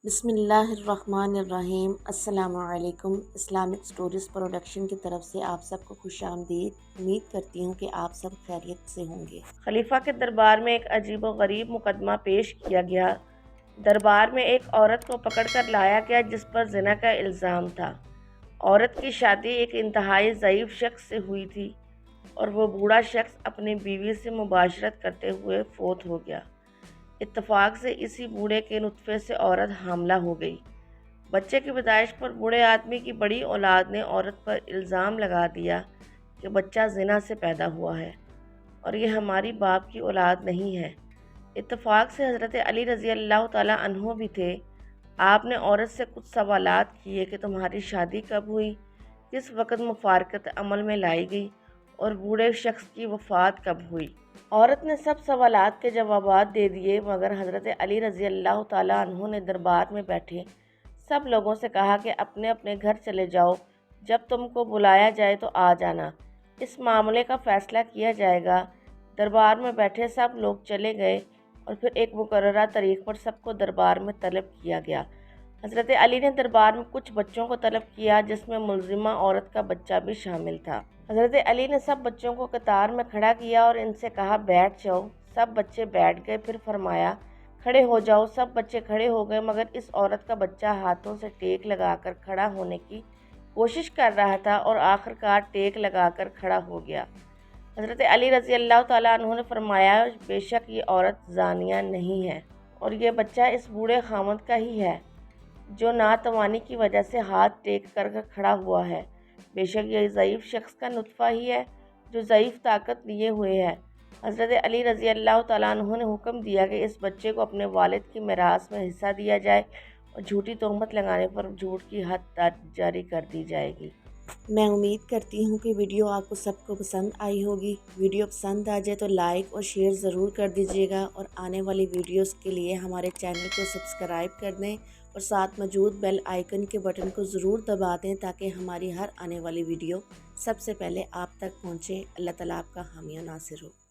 بسم اللہ الرحمن الرحیم۔ السلام علیکم۔ اسلامک سٹوریز پروڈکشن کی طرف سے آپ سب کو خوش آمدید۔ امید کرتی ہوں کہ آپ سب خیریت سے ہوں گے۔ خلیفہ کے دربار میں ایک عجیب و غریب مقدمہ پیش کیا گیا۔ دربار میں ایک عورت کو پکڑ کر لایا گیا جس پر زنا کا الزام تھا۔ عورت کی شادی ایک انتہائی ضعیف شخص سے ہوئی تھی اور وہ بوڑھا شخص اپنی بیوی سے مباشرت کرتے ہوئے فوت ہو گیا۔ اتفاق سے اسی بوڑھے کے نطفے سے عورت حاملہ ہو گئی۔ بچے کی پیدائش پر بوڑھے آدمی کی بڑی اولاد نے عورت پر الزام لگا دیا کہ بچہ زنا سے پیدا ہوا ہے اور یہ ہماری باپ کی اولاد نہیں ہے۔ اتفاق سے حضرت علی رضی اللہ تعالیٰ عنہ بھی تھے۔ آپ نے عورت سے کچھ سوالات کیے کہ تمہاری شادی کب ہوئی، کس وقت مفارقت عمل میں لائی گئی اور بوڑھے شخص کی وفات کب ہوئی۔ عورت نے سب سوالات کے جوابات دے دیے، مگر حضرت علی رضی اللہ تعالیٰ عنہ نے دربار میں بیٹھے سب لوگوں سے کہا کہ اپنے اپنے گھر چلے جاؤ، جب تم کو بلایا جائے تو آ جانا، اس معاملے کا فیصلہ کیا جائے گا۔ دربار میں بیٹھے سب لوگ چلے گئے اور پھر ایک مقررہ تاریخ پر سب کو دربار میں طلب کیا گیا۔ حضرت علی نے دربار میں کچھ بچوں کو طلب کیا جس میں ملزمہ عورت کا بچہ بھی شامل تھا۔ حضرت علی نے سب بچوں کو قطار میں کھڑا کیا اور ان سے کہا بیٹھ جاؤ۔ سب بچے بیٹھ گئے، پھر فرمایا کھڑے ہو جاؤ۔ سب بچے کھڑے ہو گئے، مگر اس عورت کا بچہ ہاتھوں سے ٹیک لگا کر کھڑا ہونے کی کوشش کر رہا تھا اور آخرکار ٹیک لگا کر کھڑا ہو گیا۔ حضرت علی رضی اللہ تعالیٰ عنہ نے فرمایا بے شک یہ عورت زانیہ نہیں ہے اور یہ بچہ اس بوڑھے خامند کا ہی ہے جو ناتوانی کی وجہ سے ہاتھ ٹیک کر کھڑا ہوا ہے۔ بے شک یہ ضعیف شخص کا نطفہ ہی ہے جو ضعیف طاقت لیے ہوئے ہے۔ حضرت علی رضی اللہ تعالیٰ عنہ نے حکم دیا کہ اس بچے کو اپنے والد کی میراث میں حصہ دیا جائے اور جھوٹی تہمت لگانے پر جھوٹ کی حد جاری کر دی جائے گی۔ میں امید کرتی ہوں کہ ویڈیو آپ کو سب کو پسند آئی ہوگی۔ ویڈیو پسند آ جائے تو لائک اور شیئر ضرور کر دیجیے گا اور آنے والی ویڈیوز کے لیے ہمارے چینل کو سبسکرائب کر دیں اور ساتھ موجود بیل آئیکن کے بٹن کو ضرور دبا دیں تاکہ ہماری ہر آنے والی ویڈیو سب سے پہلے آپ تک پہنچے۔ اللہ تعالیٰ آپ کا حامی و ناصر ہو۔